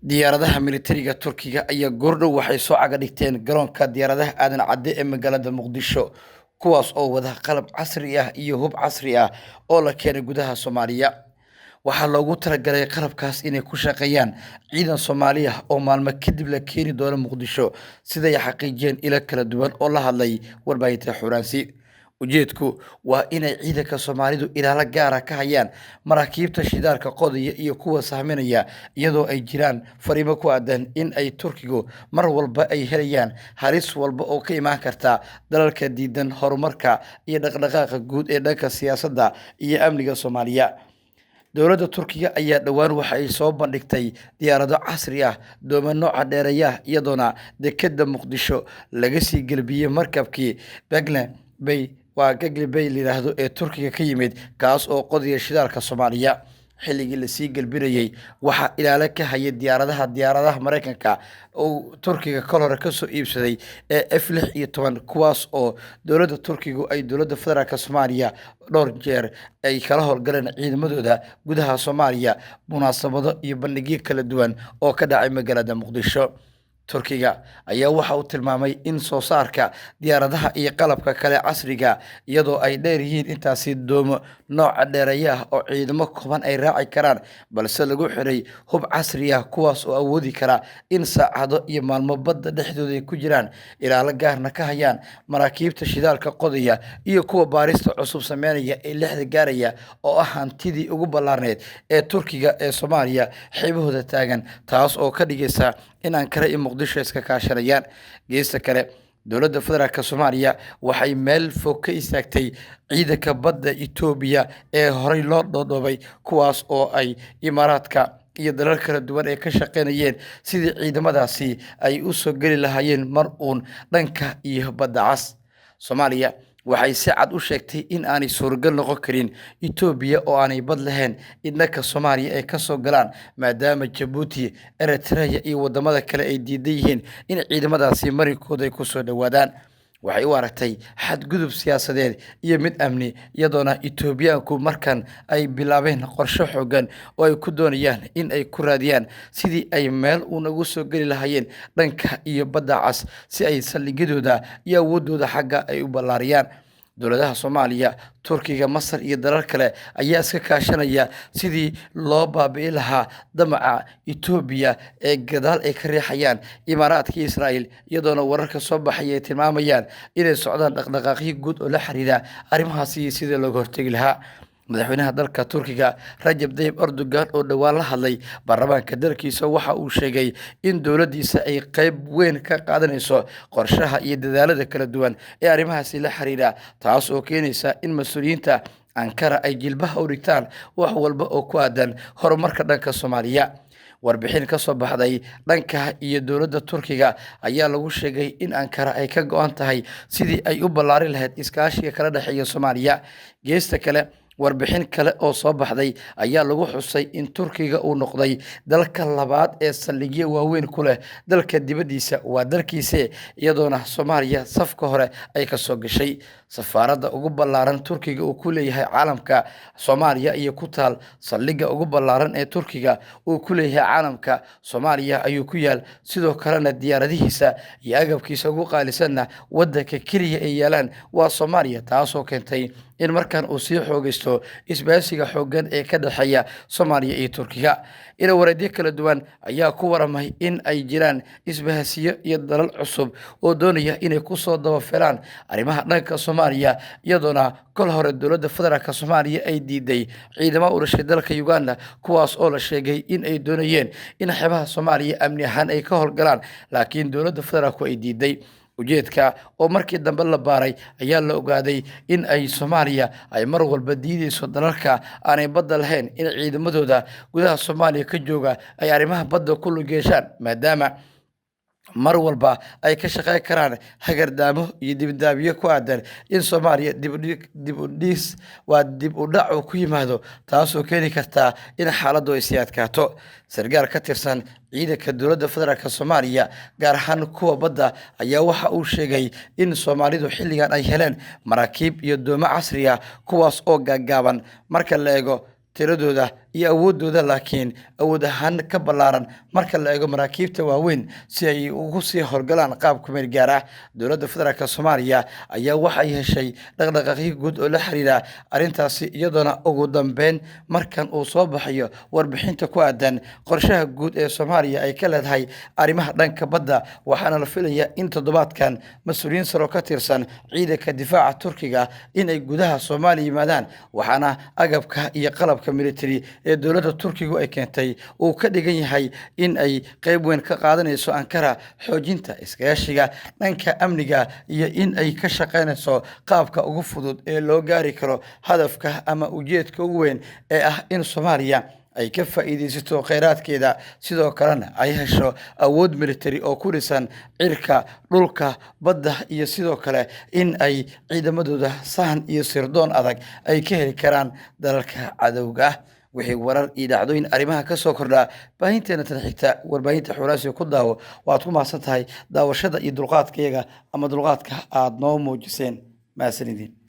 diyaaradaha militariga Turkiga ayaa goordhow waxay soo caga dhigteen garoonka diyaaradaha aadan cadde ee magaalada Muqdisho kuwaas oo wada qalab casri ah iyo hub casri ah oo la keenay gudaha Soomaaliya. Waxaa loogu talagalay qalabkaas inay ku shaqeeyaan ciidan Soomaali ah oo maalmo kadib la keeni doono Muqdisho sida ay xaqiijiyeen ilo kala duwan oo la hadlay warbaahinta Xuuraansi. Ujeedku waa inay ciidanka Soomaalidu ilaalo gaar ah ka hayaan maraakiibta shidaalka qodaya iyo kuwa sahminaya iyadoo ay jiraan fariimo ku aadan in ay Turkigu mar walba ay helayaan halis walba oo ka imaan karta dalalka diidan horumarka iyo dhaqdhaqaaqa guud ee dhanka siyaasadda iyo amniga Soomaaliya. dowladda Turkiga ayaa dhowaan waxa ay soo bandhigtay diyaarado casri ah doomo nooca dheereeya iyadoona dekedda Muqdisho laga sii galbiyay markabkii Gagle Bay yiraahdo ee Turkiga ka yimid kaas oo qodaya shidaalka Soomaaliya. xilligii la sii galbinayay waxaa ilaalo ka hayay diyaaradaha Mareykanka oo Turkiga kal hore ka soo iibsaday ee F-16 kuwaas oo dowladda Turkigu ay dowladda federaalka Soomaaliya dhowr jeer ay kala howlgaleen ciidamadooda gudaha Soomaaliya munaasabado iyo bandhigyo kala duwan oo ka dhacay magaalada Muqdisho. Turkiga ayaa waxa uu tilmaamay in soo saarka diyaaradaha iyo qalabka kale casriga iyadoo ay dheer yihiin intaasi doomo nooca dheereeya ah oo ciidamo kooban ay raaci karaan balse lagu xiray hub casri ah kuwaas oo awoodi kara in saacado iyo maalmo badda dhexdooda ay ku jiraan ilaalo gaarna ka hayaan maraakiibta shidaalka qodaya iyo kuwa baarista cusub sameynaya ee lixda gaaraya oo ah hantidii ugu ballaarneed ee Turkiga ee Soomaaliya xeebahooda taagan taas oo ka dhigaysa in Ankara iyo Muqdisho iska kaashanayaan. geesta kale dowladda federaalka Soomaaliya waxay meel fog ka istaagtay ciidanka badda Itoobiya ee horey loo dhoodhoobay kuwaas oo ay Imaaraadka iyo dalal kala duwan ay ka shaqeynayeen sidii ciidamadaasi ay u soo gali lahaayeen mar uun dhanka iyo badda cas. Soomaaliya waxay si cad u sheegtay in aanay suuragal noqon karin Itoobiya oo aanay bad lahayn in dhanka Soomaaliya ay ka soo galaan maadaama Djibouti, Eritrea iyo wadamada kale ay diidan yihiin in ciidamadaasi marinkooda ay ku soo dhawaadaan. waxay u aragtay xadgudub siyaasadeed iyo mid amni iyadoona Itoobiyaanku markan ay bilaabeen qorshe xooggan oo ay ku doonayaan in ay ku raadiyaan sidii ay meel ugu soo gali lahaayeen dhanka iyo badda cas si ay saldhigyadooda iyo awoodooda xagga ay u ballaariyaan. dowladaha Soomaaliya, Turkiga, Masar iyo dalal kale ayaa iska kaashanaya sidii loo baabi'i lahaa damaca Itoobiya ee gadaal ay ka riixayaan Imaaraadka iyo Israa'iil iyadoona wararka soo baxay ay tilmaamayaan inay socdaan dhaqdhaqaaqyo guud oo la xiriira arrimahaasi iyo sidii looga hortagi lahaa. madaxweynaha dalka Turkiga Rajab Tayyip Erdogan oo dhawaan la hadlay baarlamaanka dalkiisa waxa uu sheegay in dowladdiisa ay qayb weyn ka qaadanayso qorshaha iyo dadaalada kala duwan ee arrimahaasi la xiriira taas oo keenaysa in mas'uuliyiinta Ankara ay jilbaha u dhigtaan wax walba oo ku aadan horumarka dhanka Soomaaliya. warbixin ka soo baxday dhanka iyo dowladda Turkiga ayaa lagu sheegay in Ankara ay ka go'an tahay sidii ay u ballaarin lahayd iskaashiga kala dhexeeya Soomaaliya. geesta kale warbixin kale oo soo baxday ayaa lagu xusay in Turkiga uu noqday dalka labaad ee saldhigyo waaweyn ku leh dalka dibadiisa waa dalkiisa iyadoona Soomaaliya safka hore ay ka soo gashay. safaaradda ugu ballaaran Turkiga uu ku leeyahay caalamka Soomaaliya iyo ku taal saldhigga ugu ballaaran ee Turkiga uu ku leeyahay caalamka Soomaaliya ayuu ku yaal sidoo kalena diyaaradihiisa iyo agabkiisa ugu qaalisanna waddanka kaliya ay yaalaan waa Soomaaliya taasoo keentay in markan uu sii xoogaysto isbaahisiga xooggan ee ka dhaxeeya Soomaaliya iyo Turkiga. ila wareedyo kala duwan ayaa ku waramay in ay jiraan isbaahisiyo iyo dalal cusub oo doonaya inay ku soo dabafalaan arrimaha dhanka Soomaaliya iyadoona kol hore dowladda federaalka Soomaaliya ay diiday ciidamo u dhashay dalka Uganda kuwaas oo la sheegay in ay doonayeen in xeebaha Soomaaliya amni ahaan ay ka howlgalaan laakiin dowladda federaalku ay diiday. ujeedka oo markii dambe la baaray ayaa la ogaaday in ay Soomaaliya ay mar walba diidayso dalalka aanay badda lahayn in ciidamadooda gudaha Soomaaliya ka jooga ay arrimaha badda ku lug yeeshaan maadaama mar walba ay ka shaqeyn karaan hagardaamo iyo dibadaabiyo ku aadan in Soomaaliya dib u dhac ku yimaado taasoo keeni karta in xaaladdu ay sii adkaato. sargaal ka tirsan ciidanka dowladda federaalka Soomaaliya gaar ahaan kuwa badda ayaa waxa uu sheegay in Soomaalidu xilligan ay heleen maraakiib iyo doomo casri ah kuwaas oo gaagaaban marka la eego tiradooda iyo awoodooda laakiin awood ahaan ka ballaaran marka la eego maraakiibta waaweyn si ay ugu sii howlgalaan qaab ku meel gaar ah. Dowladda federaalk Soomaaliya ayaa waxay heshay dhaqdhaqaaqyo guud oo la xiriira arrintaasi, iyadoona ugu dambeyn markan uu soo baxayo warbixinta ku aadan qorshaha guud ee Soomaaliya ay ka leedahay arrimaha dhanka badda. Waxaana la filayaa in toddobaadkan mas'uuliyiin sare oo ka tirsan ciidanka difaaca Turkiga in ay gudaha Soomaaliya yimaadaan, waxaana agabka iyo qalabka military ee dowladda Turkigu ay keentay uu ka dhigan yahay in ay qayb weyn ka qaadanayso Ankara xoojinta iskaashiga dhanka amniga iyo in ay ka shaqeynayso qaabka ugu fudud ee loo gaari karo hadafka ama ujeedka ugu weyn ee ah in Soomaaliya ay ka faa'iideysato kheyraadkeeda, sidoo kalena ay hesho awood military oo ku dhisan cirka, dhulka, badda iyo sidoo kale in ay ciidamadooda sahan iyo sirdoon adag ay ka heli karaan dalalka cadowga ah. wixii warar iyo dhacdooyin arrimaha ka soo kordhaa baahinteena tan xigta warbaahinta Xuraasiga ku daawo. waad ku mahadsan tahay daawashada iyo dulqaadkayaga ama dulqaadka aad noo muujiseen. mahadsanidin.